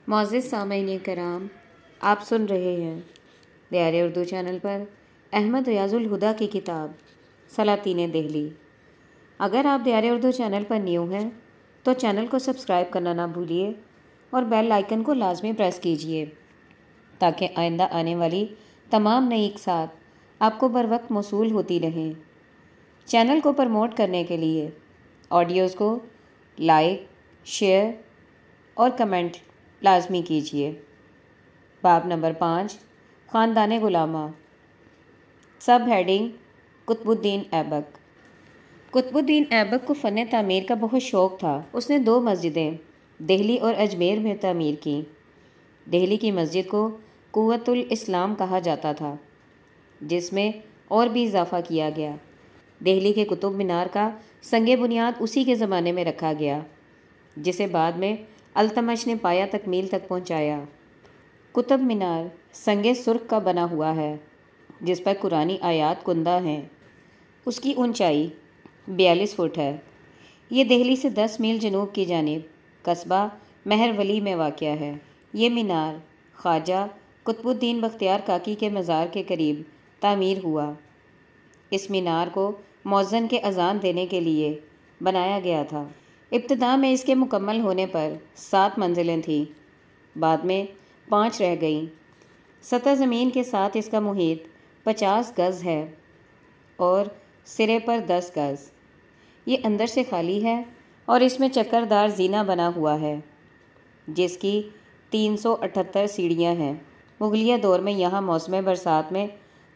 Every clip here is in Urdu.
معزز سامعین کرام، آپ سن رہے ہیں دیار اردو چینل پر احمد ریاض الہدیٰ کی کتاب سلاطین دہلی۔ اگر آپ دیار اردو چینل پر نیو ہیں تو چینل کو سبسکرائب کرنا نہ بھولیے اور بیل آئیکن کو لازمی پریس کیجیے تاکہ آئندہ آنے والی تمام نئی اقساط آپ کو بر وقت موصول ہوتی رہیں۔ چینل کو پروموٹ کرنے کے لیے آڈیوز کو لائک، شیئر اور کمنٹ لازمی کیجیے۔ باب نمبر 5، خاندان غلامہ۔ سب ہیڈنگ، قطب الدین ایبک۔ قطب الدین ایبک کو فن تعمیر کا بہت شوق تھا۔ اس نے 2 مسجدیں دہلی اور اجمیر میں تعمیر کیں۔ دہلی کی مسجد کو قوۃ الاسلام کہا جاتا تھا، جس میں اور بھی اضافہ کیا گیا۔ دہلی کے قطب مینار کا سنگ بنیاد اسی کے زمانے میں رکھا گیا، جسے بعد میں التمش نے پایا تکمیل تک پہنچایا۔ قطب مینار سنگ سرخ کا بنا ہوا ہے، جس پر قرآنی آیات کندہ ہیں۔ اس کی اونچائی 42 فٹ ہے۔ یہ دہلی سے 10 میل جنوب کی جانب قصبہ مہرولی میں واقع ہے۔ یہ مینار خواجہ قطب الدین بختیار کاکی کے مزار کے قریب تعمیر ہوا۔ اس مینار کو مؤذن کے اذان دینے کے لیے بنایا گیا تھا۔ ابتدا میں اس کے مکمل ہونے پر 7 منزلیں تھیں، بعد میں 5 رہ گئیں۔ سطح زمین کے ساتھ اس کا محیط 50 گز ہے اور سرے پر 10 گز۔ یہ اندر سے خالی ہے اور اس میں چکردار زینہ بنا ہوا ہے، جس کی 378 سیڑھیاں ہیں۔ مغلیہ دور میں یہاں موسم برسات میں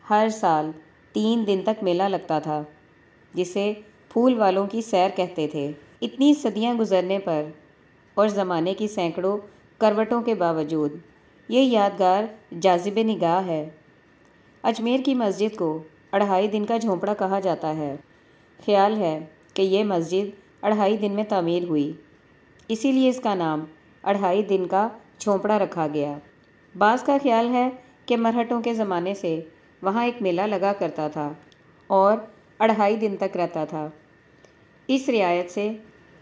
ہر سال 3 دن تک میلہ لگتا تھا، جسے پھول والوں کی سیر کہتے تھے۔ اتنی صدیاں گزرنے پر اور زمانے کی سینکڑوں کروٹوں کے باوجود یہ یادگار جاذب نگاہ ہے۔ اجمیر کی مسجد کو 2.5 دن کا جھونپڑا کہا جاتا ہے۔ خیال ہے کہ یہ مسجد 2.5 دن میں تعمیر ہوئی، اسی لیے اس کا نام 2.5 دن کا جھونپڑا رکھا گیا۔ بعض کا خیال ہے کہ مرہٹوں کے زمانے سے وہاں ایک میلہ لگا کرتا تھا اور 2.5 دن تک رہتا تھا۔ اس رعایت سے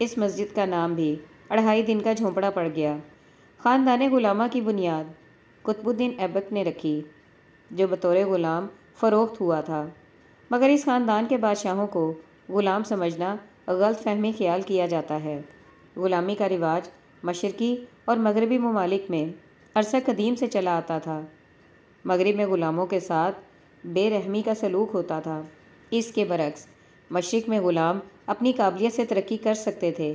اس مسجد کا نام بھی 2.5 دن کا جھونپڑا پڑ گیا۔ خاندان غلامہ کی بنیاد قطب الدین ایبک نے رکھی، جو بطور غلام فروخت ہوا تھا، مگر اس خاندان کے بادشاہوں کو غلام سمجھنا غلط فہمی خیال کیا جاتا ہے۔ غلامی کا رواج مشرقی اور مغربی ممالک میں عرصہ قدیم سے چلا آتا تھا۔ مغرب میں غلاموں کے ساتھ بے رحمی کا سلوک ہوتا تھا۔ اس کے برعکس مشرق میں غلام اپنی قابلیت سے ترقی کر سکتے تھے۔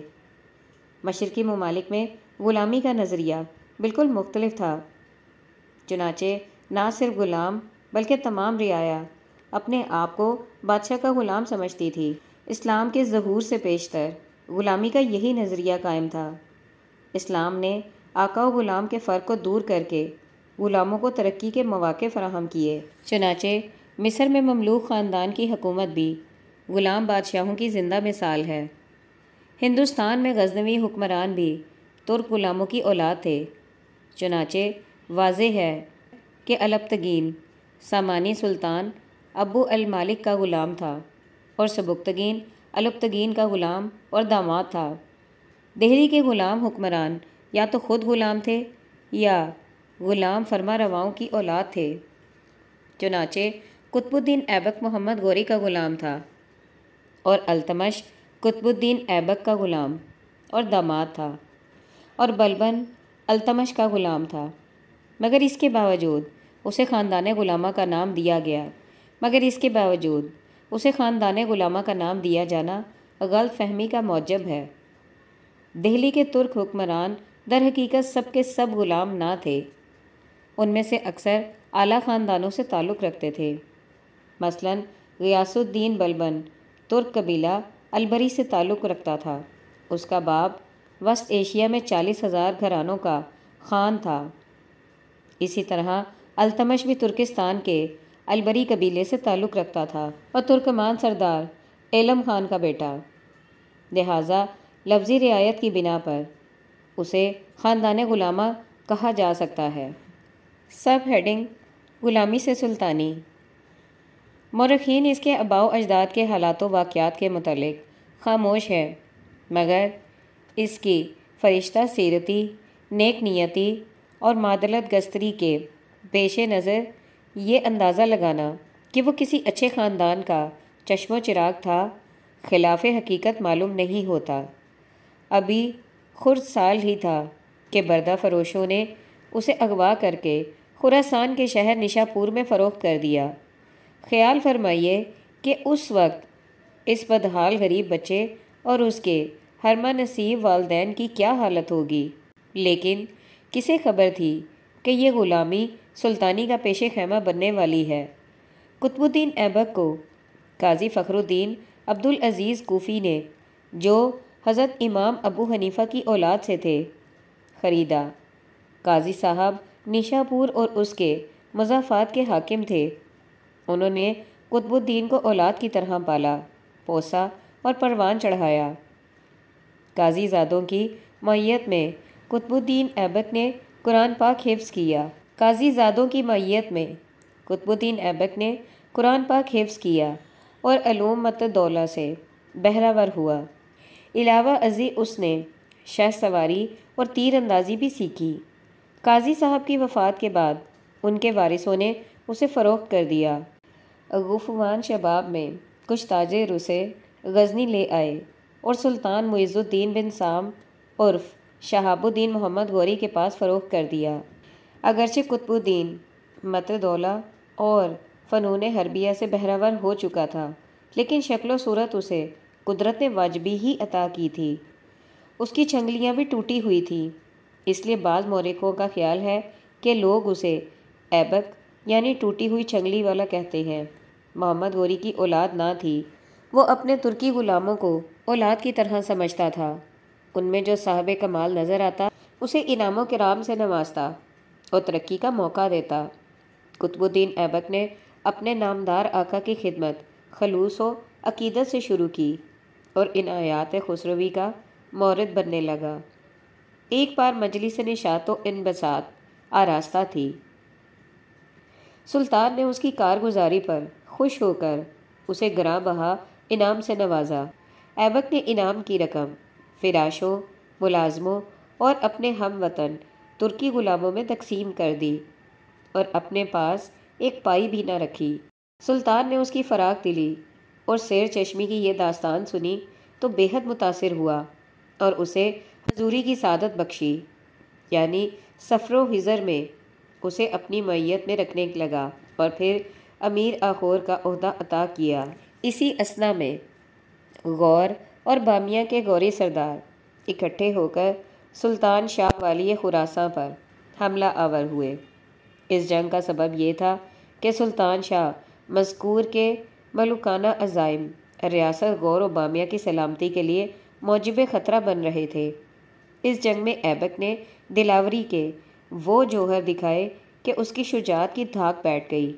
مشرقی ممالک میں غلامی کا نظریہ بالکل مختلف تھا۔ چنانچہ نہ صرف غلام بلکہ تمام رعایا اپنے آپ کو بادشاہ کا غلام سمجھتی تھی۔ اسلام کے ظہور سے پیشتر غلامی کا یہی نظریہ قائم تھا۔ اسلام نے آقا و غلام کے فرق کو دور کر کے غلاموں کو ترقی کے مواقع فراہم کیے۔ چنانچہ مصر میں مملوک خاندان کی حکومت بھی غلام بادشاہوں کی زندہ مثال ہے۔ ہندوستان میں غزنوی حکمران بھی ترک غلاموں کی اولاد تھے۔ چنانچہ واضح ہے کہ الپتگین سامانی سلطان ابو المالک کا غلام تھا اور سبکتگین الپتگین کا غلام اور داماد تھا۔ دہلی کے غلام حکمران یا تو خود غلام تھے یا غلام فرما رواؤں کی اولاد تھے۔ چنانچہ قطب الدین ایبک محمد غوری کا غلام تھا اور التمش قطب الدین ایبک کا غلام اور داماد تھا، اور بلبن التمش کا غلام تھا، مگر اس کے باوجود اسے خاندان غلامہ کا نام دیا جانا غلط فہمی کا موجب ہے۔ دہلی کے ترک حکمران در حقیقت سب کے سب غلام نہ تھے۔ ان میں سے اکثر اعلیٰ خاندانوں سے تعلق رکھتے تھے۔ مثلاً غیاث الدین بلبن ترک قبیلہ البری سے تعلق رکھتا تھا۔ اس کا باپ وسط ایشیا میں 40,000 گھرانوں کا خان تھا۔ اسی طرح التمش بھی ترکستان کے البری قبیلے سے تعلق رکھتا تھا اور ترکمان سردار ایلم خان کا بیٹا۔ لہٰذا لفظی رعایت کی بنا پر اسے خاندان غلامہ کہا جا سکتا ہے۔ سب ہیڈنگ، غلامی سے سلطانی۔ مورخین اس کے آباء و اجداد کے حالات و واقعات کے متعلق خاموش ہے، مگر اس کی فرشتہ سیرتی نیک نیتی اور معدلت گستری کے پیش نظر یہ اندازہ لگانا کہ وہ کسی اچھے خاندان کا چشم و چراغ تھا خلاف حقیقت معلوم نہیں ہوتا۔ ابھی خرد سال ہی تھا کہ بردہ فروشوں نے اسے اغوا کر کے خراسان کے شہر نشاپور میں فروخت کر دیا۔ خیال فرمائیے کہ اس وقت اس بدحال غریب بچے اور اس کے ہرما نصیب والدین کی کیا حالت ہوگی۔ لیکن کسے خبر تھی کہ یہ غلامی سلطانی کا پیش خیمہ بننے والی ہے۔ قطب الدین ایبک کو قاضی فخر الدین عبدالعزیز کوفی نے، جو حضرت امام ابو حنیفہ کی اولاد سے تھے، خریدا۔ قاضی صاحب نشاپور اور اس کے مضافات کے حاکم تھے۔ انہوں نے قطب الدین کو اولاد کی طرح پالا، پوسا اور پروان چڑھایا۔ قاضی زادوں کی معیت میں قطب الدین ایبک نے قرآن پاک حفظ کیا۔ قاضی زادوں کی معیت میں قطب الدین ایبک نے قرآن پاک حفظ کیا اور علوم متدولہ سے بہرہ ور ہوا۔ علاوہ ازیں اس نے شہ سواری اور تیر اندازی بھی سیکھی۔ قاضی صاحب کی وفات کے بعد ان کے وارثوں نے اسے فروخت کر دیا۔ غفوان شباب میں کچھ تاجر اسے غزنی لے آئے اور سلطان معز الدین بن سام عرف شہاب الدین محمد غوری کے پاس فروخت کر دیا۔ اگرچہ قطب الدین متدولہ اور فنون حربیہ سے بہرہ ور ہو چکا تھا، لیکن شکل و صورت اسے قدرت نے واجبی ہی عطا کی تھی۔ اس کی چھنگلیاں بھی ٹوٹی ہوئی تھیں، اس لیے بعض مورخوں کا خیال ہے کہ لوگ اسے ایبک یعنی ٹوٹی ہوئی چھنگلی والا کہتے ہیں۔ محمد غوری کی اولاد نہ تھی۔ وہ اپنے ترکی غلاموں کو اولاد کی طرح سمجھتا تھا۔ ان میں جو صاحب کمال نظر آتا اسے انعام و کرام سے نوازتا اور ترقی کا موقع دیتا۔ قطب الدین ایبک نے اپنے نامدار آقا کی خدمت خلوص و عقیدت سے شروع کی اور عنایات خسروی کا مورد بننے لگا۔ ایک بار مجلس نشاط و انبساط آراستہ تھی۔ سلطان نے اس کی کارگزاری پر خوش ہو کر اسے گراں بہا انعام سے نوازا۔ ایبک نے انعام کی رقم فراشوں، ملازموں اور اپنے ہم وطن ترکی غلاموں میں تقسیم کر دی اور اپنے پاس ایک پائی بھی نہ رکھی۔ سلطان نے اس کی فراخ دلی اور سیر چشمی کی یہ داستان سنی تو بے حد متاثر ہوا اور اسے حضوری کی سعادت بخشی، یعنی سفر و حضر میں اسے اپنی معیت میں رکھنے لگا اور پھر امیر آخور کا عہدہ عطا کیا۔ اسی اثنا میں غور اور بامیہ کے غوری سردار اکٹھے ہو کر سلطان شاہ والی خراساں پر حملہ آور ہوئے۔ اس جنگ کا سبب یہ تھا کہ سلطان شاہ مذکور کے ملوکانہ عزائم ریاست غور و بامیہ کی سلامتی کے لیے موجب خطرہ بن رہے تھے۔ اس جنگ میں ایبک نے دلاوری کے وہ جوہر دکھائے کہ اس کی شجاعت کی دھاک بیٹھ گئی۔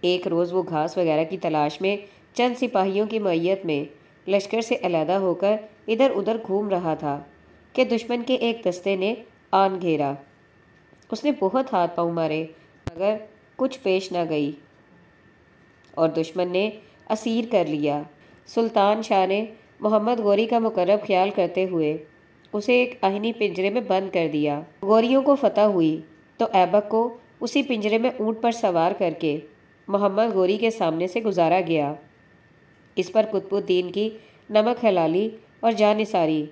ایک روز وہ گھاس وغیرہ کی تلاش میں چند سپاہیوں کی معیت میں لشکر سے علیحدہ ہو کر ادھر ادھر گھوم رہا تھا کہ دشمن کے ایک دستے نے آن گھیرا۔ اس نے بہت ہاتھ پاؤں مارے مگر کچھ پیش نہ گئی اور دشمن نے اسیر کر لیا۔ سلطان شاہ نے محمد غوری کا مقرب خیال کرتے ہوئے اسے ایک آہنی پنجرے میں بند کر دیا۔ غوریوں کو فتح ہوئی تو ایبک کو اسی پنجرے میں اونٹ پر سوار کر کے محمد غوری کے سامنے سے گزارا گیا۔ اس پر قطب الدین کی نمک حلالی اور جانثاری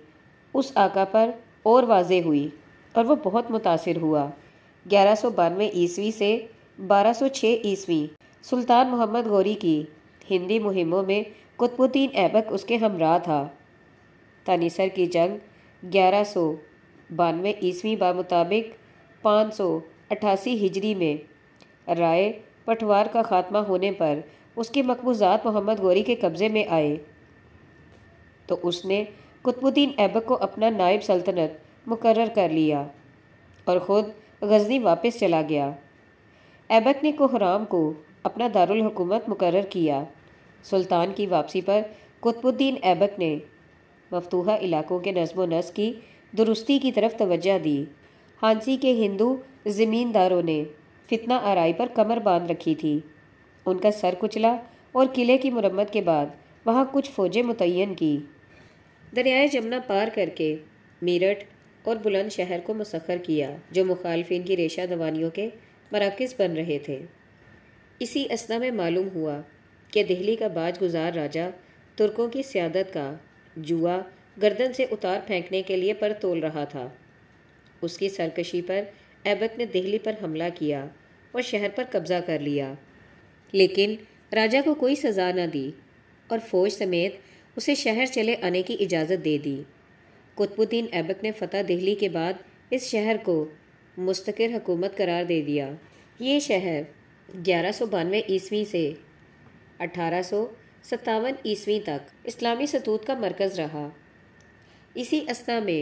اس آقا پر اور واضح ہوئی اور وہ بہت متاثر ہوا۔ 1192 عیسوی سے 1206 عیسوی سلطان محمد غوری کی ہندی مہموں میں قطب الدین ایبک اس کے ہمراہ تھا۔ تانیسر کی جنگ 1192 عیسوی بمطابق 588 ہجری میں رائے پٹوار کا خاتمہ ہونے پر اس کے مقبوضات محمد غوری کے قبضے میں آئے تو اس نے قطب الدین ایبک کو اپنا نائب سلطنت مقرر کر لیا اور خود غزنی واپس چلا گیا۔ ایبک نے کوہرام کو اپنا دارالحکومت مقرر کیا۔ سلطان کی واپسی پر قطب الدین ایبک نے مفتوحہ علاقوں کے نظم و نسق کی درستی کی طرف توجہ دی۔ ہانسی کے ہندو زمینداروں نے فتنہ آرائی پر کمر باندھ رکھی تھی۔ ان کا سر کچلا اور قلعے کی مرمت کے بعد وہاں کچھ فوجیں متعین کی۔ دریائے جمنا پار کر کے میرٹھ اور بلند شہر کو مسخر کیا جو مخالفین کی ریشہ دوانیوں کے مراکز بن رہے تھے۔ اسی اثنا میں معلوم ہوا کہ دہلی کا باج گزار راجہ ترکوں کی سیادت کا جوا گردن سے اتار پھینکنے کے لیے پر تول رہا تھا۔ اس کی سرکشی پر ایبک نے دہلی پر حملہ کیا اور شہر پر قبضہ کر لیا، لیکن راجہ کو کوئی سزا نہ دی اور فوج سمیت اسے شہر چلے آنے کی اجازت دے دی۔ قطب الدین ایبک نے فتح دہلی کے بعد اس شہر کو مستقر حکومت قرار دے دیا۔ یہ شہر 1192 عیسوی سے 1857 عیسوی تک اسلامی ستوت کا مرکز رہا۔ اسی اثنا میں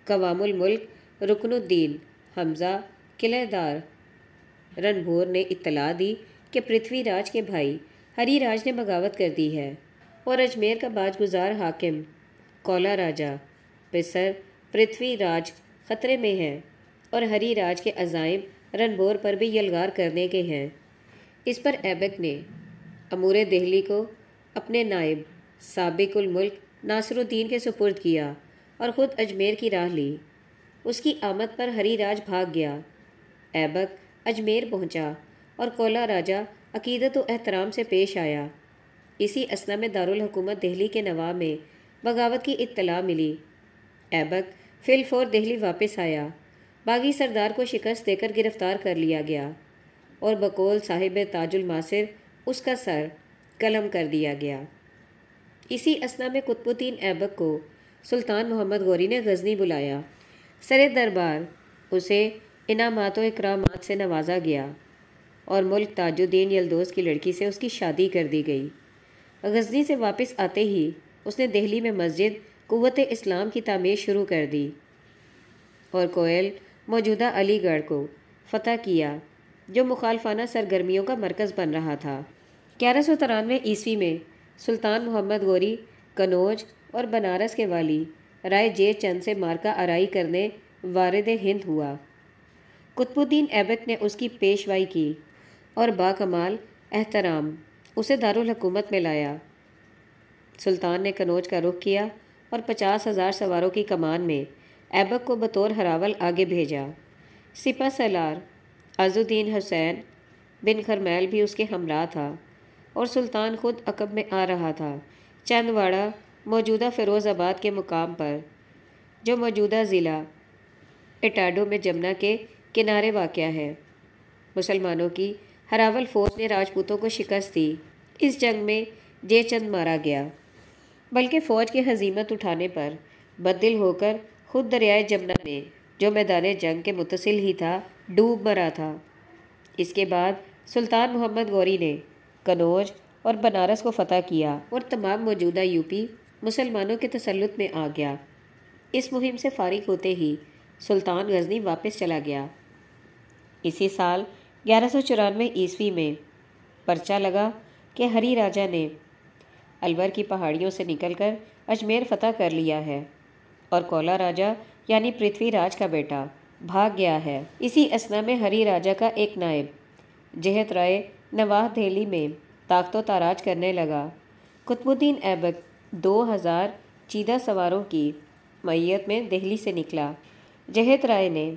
قوام الملک رکن الدین حمزہ قلعہ دار رنبھور نے اطلاع دی کہ پرتھوی راج کے بھائی ہری راج نے بغاوت کر دی ہے اور اجمیر کا باج گزار حاکم کولا راجہ پسر پرتھوی راج خطرے میں ہے اور ہری راج کے عزائم رنبور پر بھی یلغار کرنے کے ہیں۔ اس پر ایبک نے امور دہلی کو اپنے نائب سابق الملک ناصر الدین کے سپرد کیا اور خود اجمیر کی راہ لی۔ اس کی آمد پر ہری راج بھاگ گیا۔ ایبک اجمیر پہنچا اور کولا راجہ عقیدت و احترام سے پیش آیا۔ اسی اثنا میں دارالحکومت دہلی کے نواب میں بغاوت کی اطلاع ملی۔ ایبک فی الفور دہلی واپس آیا۔ باغی سردار کو شکست دے کر گرفتار کر لیا گیا اور بقول صاحب تاج الماصر اس کا سر قلم کر دیا گیا۔ اسی اثنا میں قطب الدین ایبک کو سلطان محمد غوری نے غزنی بلایا۔ سر دربار اسے انعامات و اکرامات سے نوازا گیا اور ملک تاج الدین یلدوز کی لڑکی سے اس کی شادی کر دی گئی۔ غزنی سے واپس آتے ہی اس نے دہلی میں مسجد قوت اسلام کی تعمیر شروع کر دی اور کوئل موجودہ علی گڑھ کو فتح کیا جو مخالفانہ سرگرمیوں کا مرکز بن رہا تھا۔ 1193 عیسوی میں سلطان محمد غوری کنوج اور بنارس کے والی رائے جے چند سے مارکہ آرائی کرنے وارد ہند ہوا۔ قطب الدین ایبک نے اس کی پیشوائی کی اور باکمال احترام اسے دارالحکومت میں لایا۔ سلطان نے کنوج کا رخ کیا اور 50,000 سواروں کی کمان میں ایبک کو بطور ہراول آگے بھیجا۔ سپہ سالار عز الدین حسین بن خرمیل بھی اس کے ہمراہ تھا اور سلطان خود عقب میں آ رہا تھا۔ چندواڑہ موجودہ فیروز آباد کے مقام پر جو موجودہ ضلع اٹاڈو میں جمنا کے کنارے واقع ہے۔ مسلمانوں کی ہراول فوج نے راجپوتوں کو شکست دی۔ اس جنگ میں جے چند مارا گیا، بلکہ فوج کے ہزیمت اٹھانے پر بددل ہو کر خود دریائے جمنا میں جو میدان جنگ کے متصل ہی تھا ڈوب مرا تھا۔ اس کے بعد سلطان محمد غوری نے کنوج اور بنارس کو فتح کیا اور تمام موجودہ یوپی مسلمانوں کے تسلط میں آ گیا۔ اس مہم سے فارغ ہوتے ہی سلطان غزنی واپس چلا گیا۔ اسی سال 1194 عیسوی میں پرچہ لگا کہ ہری راجہ نے الور کی پہاڑیوں سے نکل کر اجمیر فتح کر لیا ہے اور کولا راجہ یعنی پرتھوی راج کا بیٹا بھاگ گیا ہے۔ اسی اثنا میں ہری راجہ کا ایک نائب جہت رائے نواح دہلی میں طاقت و تاراج کرنے لگا۔ قطب الدین ایبک 2000 چیدہ سواروں کی معیت میں دہلی سے نکلا۔ جہت رائے نے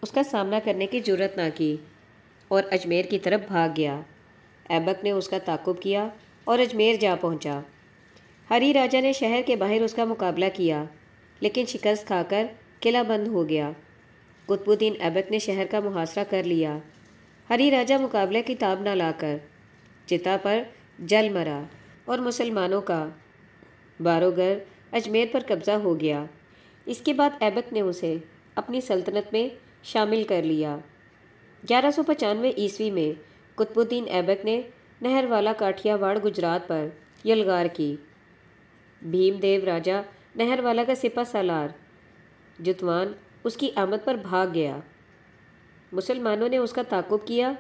اس کا سامنا کرنے کی جرأت نہ کی اور اجمیر کی طرف بھاگ گیا۔ ایبک نے اس کا تعاقب کیا اور اجمیر جا پہنچا۔ ہری راجہ نے شہر کے باہر اس کا مقابلہ کیا لیکن شکست کھا کر قلعہ بند ہو گیا۔ قطب الدین ایبک نے شہر کا محاصرہ کر لیا۔ ہری راجہ مقابلے کی تاب نہ لا کر چتا پر جل مرا اور مسلمانوں کا باروگر اجمیر پر قبضہ ہو گیا۔ اس کے بعد ایبک نے اسے اپنی سلطنت میں شامل کر لیا۔ 1195 عیسوی میں قطب الدین ایبک نے نہر والا کاٹھیا واڑ گجرات پر یلغار کی۔ بھیم دیو راجہ نہر والا کا سپہ سالار جتوان اس کی آمد پر بھاگ گیا۔ مسلمانوں نے اس کا تعاقب کیا،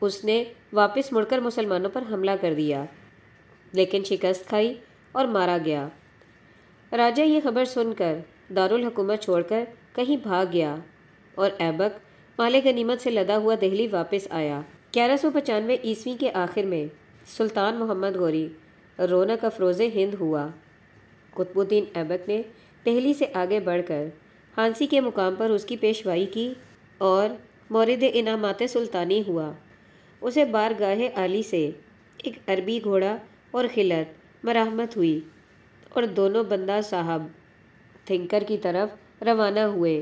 اس نے واپس مڑ کر مسلمانوں پر حملہ کر دیا لیکن شکست کھائی اور مارا گیا۔ راجہ یہ خبر سن کر دارالحکومت چھوڑ کر کہیں بھاگ گیا اور ایبک مال غنیمت سے لدا ہوا دہلی واپس آیا۔ 1195 عیسوی کے آخر میں سلطان محمد غوری رونق افروز ہند ہوا۔ قطب الدین ایبک نے دہلی سے آگے بڑھ کر ہانسی کے مقام پر اس کی پیشوائی کی اور مورد انعامات سلطانی ہوا۔ اسے بارگاہ عالی سے ایک عربی گھوڑا اور خلعت مراحمت ہوئی اور دونوں بندہ صاحب تھنکر کی طرف روانہ ہوئے،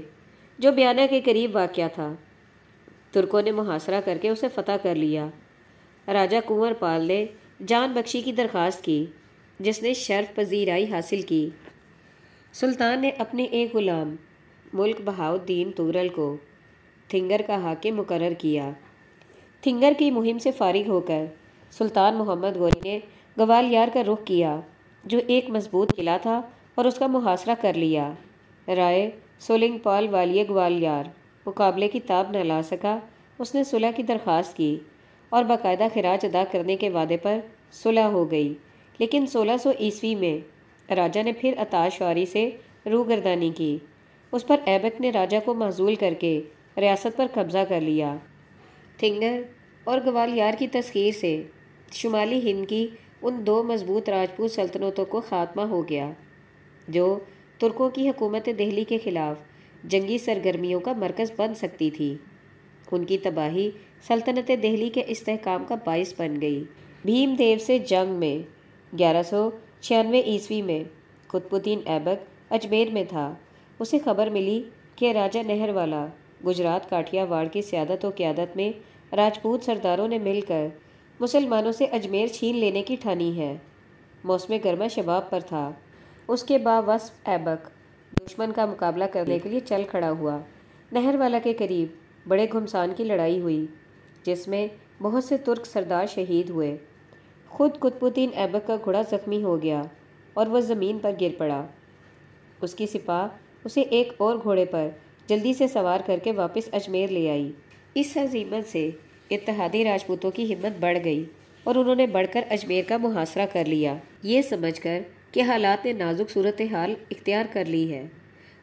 جو بیانہ کے قریب واقع تھا۔ ترکوں نے محاصرہ کر کے اسے فتح کر لیا۔ راجہ کنور پال نے جان بخشی کی درخواست کی، جس نے شرف پذیرائی حاصل کی۔ سلطان نے اپنے ایک غلام ملک بہاؤالدین تغرل کو تھنگر کا حاکم مقرر کیا۔ تھنگر کی مہم سے فارغ ہو کر سلطان محمد غوری نے گوالیار کا رخ کیا، جو ایک مضبوط قلعہ تھا، اور اس کا محاصرہ کر لیا۔ رائے سولنگ پال والیہ گوالیار مقابلے کی تاب نہ لا سکا۔ اس نے صلح کی درخواست کی اور باقاعدہ خراج ادا کرنے کے وعدے پر صلح ہو گئی، لیکن 1600 میں راجہ نے پھر اطاعت شعاری سے روگردانی کی۔ اس پر ایبک نے راجہ کو معزول کر کے ریاست پر قبضہ کر لیا۔ تھنگر اور گوالیار کی تسخیر سے شمالی ہند کی ان دو مضبوط راجپوت سلطنتوں کو خاتمہ ہو گیا، جو ترکوں کی حکومت دہلی کے خلاف جنگی سرگرمیوں کا مرکز بن سکتی تھی۔ ان کی تباہی سلطنت دہلی کے استحکام کا باعث بن گئی۔ بھیم دیو سے جنگ میں 1196 میں قطب الدین ایبک اجمیر میں تھا۔ اسے خبر ملی کہ راجہ نہر والا گجرات کاٹھیا واڑ کی سیادت و قیادت میں راجپوت سرداروں نے مل کر مسلمانوں سے اجمیر چھین لینے کی ٹھانی ہے۔ موسم گرما شباب پر تھا۔ اس کے باوصف ایبک دشمن کا مقابلہ کرنے کے لیے چل کھڑا ہوا۔ نہر والا کے قریب بڑے گھمسان کی لڑائی ہوئی، جس میں بہت سے ترک سردار شہید ہوئے۔ خود قطب الدین ایبک کا گھوڑا زخمی ہو گیا اور وہ زمین پر گر پڑا۔ اس کی سپاہ اسے ایک اور گھوڑے پر جلدی سے سوار کر کے واپس اجمیر لے آئی۔ اس ہزیمت سے اتحادی راجپوتوں کی ہمت بڑھ گئی اور انہوں نے بڑھ کر اجمیر کا محاصرہ کر لیا، یہ سمجھ کر کہ حالات نے نازک صورتحال اختیار کر لی ہے۔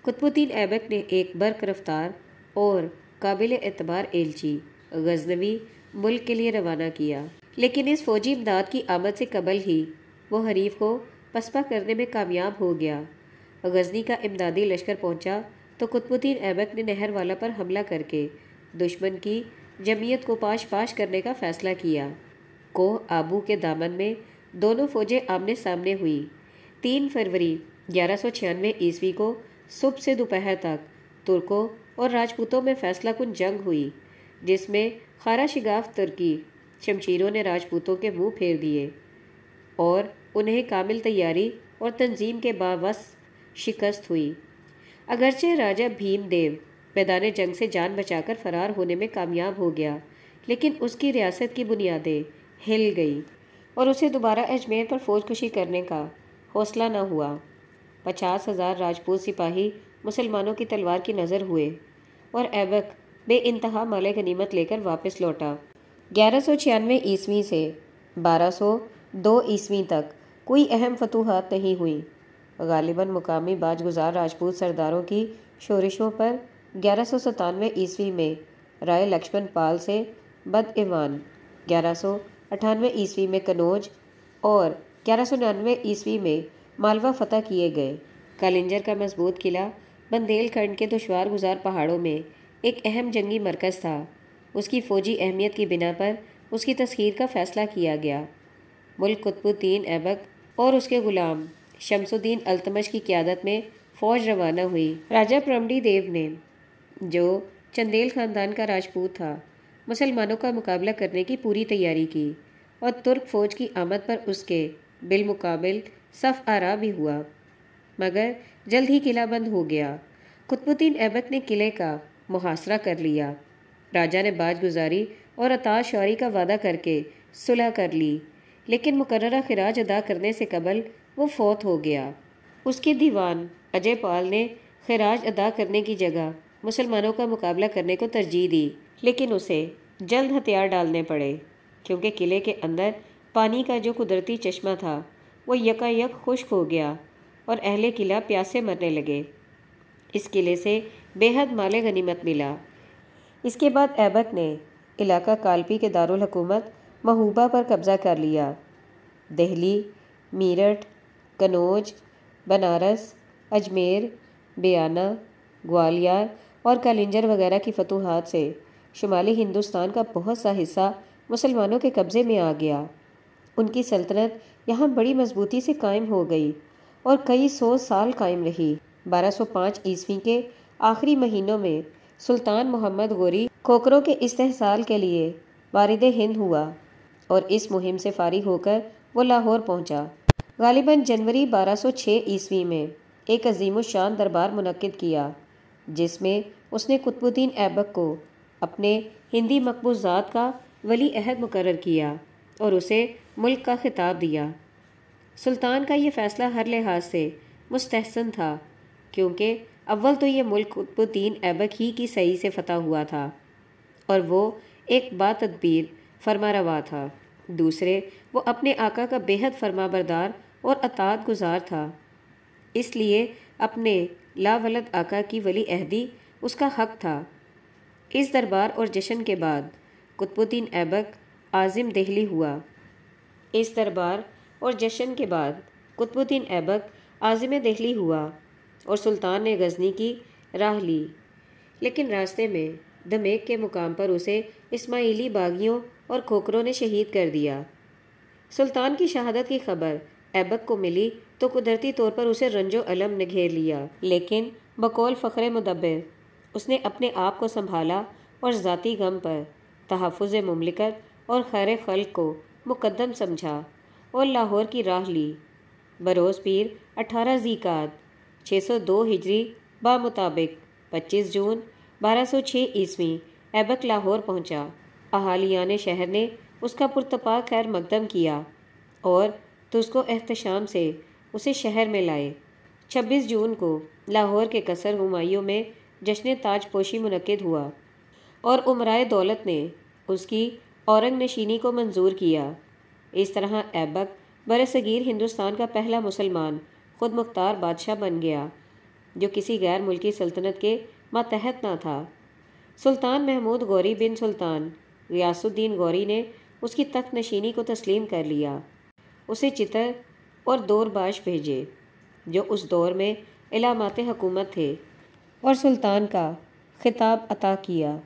قطب الدین ایبک نے ایک برق رفتار اور قابل اعتبار ایلچی غزنوی ملک کے لیے روانہ کیا، لیکن اس فوجی امداد کی آمد سے قبل ہی وہ حریف کو پسپا کرنے میں کامیاب ہو گیا۔ غزنی کا امدادی لشکر پہنچا تو قطب الدین ایبک نے نہر والا پر حملہ کر کے دشمن کی جمعیت کو پاش پاش کرنے کا فیصلہ کیا۔ کوہ آبو کے دامن میں دونوں فوجیں آمنے سامنے ہوئیں۔ 3 فروری 1196 کو صبح سے دوپہر تک ترکوں اور راجپوتوں میں فیصلہ کن جنگ ہوئی، جس میں خارا شگاف ترکی شمشیروں نے راجپوتوں کے منہ پھیر دیے اور انہیں کامل تیاری اور تنظیم کے باوصف شکست ہوئی۔ اگرچہ راجہ بھیم دیو میدان جنگ سے جان بچا کر فرار ہونے میں کامیاب ہو گیا، لیکن اس کی ریاست کی بنیادیں ہل گئیں اور اسے دوبارہ اجمیر پر فوج کشی کرنے کا حوصلہ نہ ہوا۔ 50,000 راجپوت سپاہی مسلمانوں کی تلوار کی نظر ہوئے اور ایبک بے انتہا مال غنیمت لے کر واپس لوٹا۔ 1196 سے 1202 تک کوئی اہم فتوحات نہیں ہوئیں۔ غالباً مقامی باج گزار راجپوت سرداروں کی شورشوں پر 1197 میں رائے لکشمن پال سے بدعنوان، 1198 میں کنوج اور 1199 میں مالوا فتح کیے گئے۔ کالنجر کا مضبوط قلعہ بندیل کھنڈ کے دشوار گزار پہاڑوں میں ایک اہم جنگی مرکز تھا۔ اس کی فوجی اہمیت کی بنا پر اس کی تسخیر کا فیصلہ کیا گیا۔ ملک قطب الدین ایبک اور اس کے غلام شمس الدین التمش کی قیادت میں فوج روانہ ہوئی۔ راجہ پرمڈی دیو نے، جو چندیل خاندان کا راجپوت تھا، مسلمانوں کا مقابلہ کرنے کی پوری تیاری کی اور ترک فوج کی آمد پر اس کے بالمقابل صف آرا بھی ہوا، مگر جلد ہی قلعہ بند ہو گیا۔ قطب الدین ایبک نے قلعے کا محاصرہ کر لیا۔ راجہ نے باج گزاری اور اطاعت شعاری کا وعدہ کر کے صلح کر لی، لیکن مقررہ خراج ادا کرنے سے قبل وہ فوت ہو گیا۔ اس کے دیوان اجے پال نے خراج ادا کرنے کی جگہ مسلمانوں کا مقابلہ کرنے کو ترجیح دی، لیکن اسے جلد ہتھیار ڈالنے پڑے، کیونکہ قلعے کے اندر پانی کا جو قدرتی چشمہ تھا وہ یکایک خشک ہو گیا اور اہل قلعہ پیاسے مرنے لگے۔ اس قلعے سے بے حد مال غنیمت ملا۔ اس کے بعد ایبک نے علاقہ کالپی کے دارالحکومت محوبہ پر قبضہ کر لیا۔ دہلی، میرٹھ، کنوج، بنارس، اجمیر، بیانہ، گوالیار اور کالنجر وغیرہ کی فتوحات سے شمالی ہندوستان کا بہت سا حصہ مسلمانوں کے قبضے میں آ گیا۔ ان کی سلطنت یہاں بڑی مضبوطی سے قائم ہو گئی اور کئی سو سال قائم رہی۔ 1205 عیسوی کے آخری مہینوں میں سلطان محمد غوری کھوکروں کے استحصال کے لیے وارد ہند ہوا اور اس مہم سے فارغ ہو کر وہ لاہور پہنچا۔ غالباً جنوری 1206 عیسوی میں ایک عظیم الشان دربار منعقد کیا جس میں اس نے قطب الدین ایبک کو اپنے ہندی مقبوضات کا ولی عہد مقرر کیا اور اسے ملک کا خطاب دیا۔ سلطان کا یہ فیصلہ ہر لحاظ سے مستحسن تھا، کیونکہ اول تو یہ ملک قطب الدین ایبک ہی کی صحیح سے فتح ہوا تھا اور وہ ایک با تدبیر فرما روا تھا، دوسرے وہ اپنے آقا کا بے حد فرما بردار اور اطاعت گزار تھا، اس لیے اپنے لا ولد آقا کی ولی عہدی اس کا حق تھا۔ اس دربار اور جشن کے بعد قطب الدین ایبک عازم دہلی ہوا۔ اس دربار اور جشن کے بعد قطب الدین ایبک عازم دہلی ہوا اور سلطان نے غزنی کی راہ لی، لیکن راستے میں دمیک کے مقام پر اسے اسماعیلی باغیوں اور کھوکروں نے شہید کر دیا۔ سلطان کی شہادت کی خبر ایبک کو ملی تو قدرتی طور پر اسے رنج و الم نے گھیر لیا، لیکن بقول فخر مدبر اس نے اپنے آپ کو سنبھالا اور ذاتی غم پر تحفظ مملکت اور خیر خلق کو مقدم سمجھا اور لاہور کی راہ لی۔ بروز پیر 18 ذی القعدہ 602 ہجری بمطابق 25 جون 1206 عیسوی ایبک لاہور پہنچا۔ اہالیان شہر نے اس کا پرتپاک خیر مقدم کیا اور تجھ کو احتشام سے اسے شہر میں لائے۔ 26 جون کو لاہور کے قصر ہمایوں میں جشن تاج پوشی منعقد ہوا اور امرائے دولت نے اس کی اورنگ نشینی کو منظور کیا۔ اس طرح ایبک برصغیر ہندوستان کا پہلا مسلمان خود مختار بادشاہ بن گیا جو کسی غیر ملکی سلطنت کے ماتحت نہ تھا۔ سلطان محمود غوری بن سلطان غیاث الدین غوری نے اس کی تخت نشینی کو تسلیم کر لیا، اسے چتر اور دور باش بھیجے جو اس دور میں علامات حکومت تھے اور سلطان کا خطاب عطا کیا۔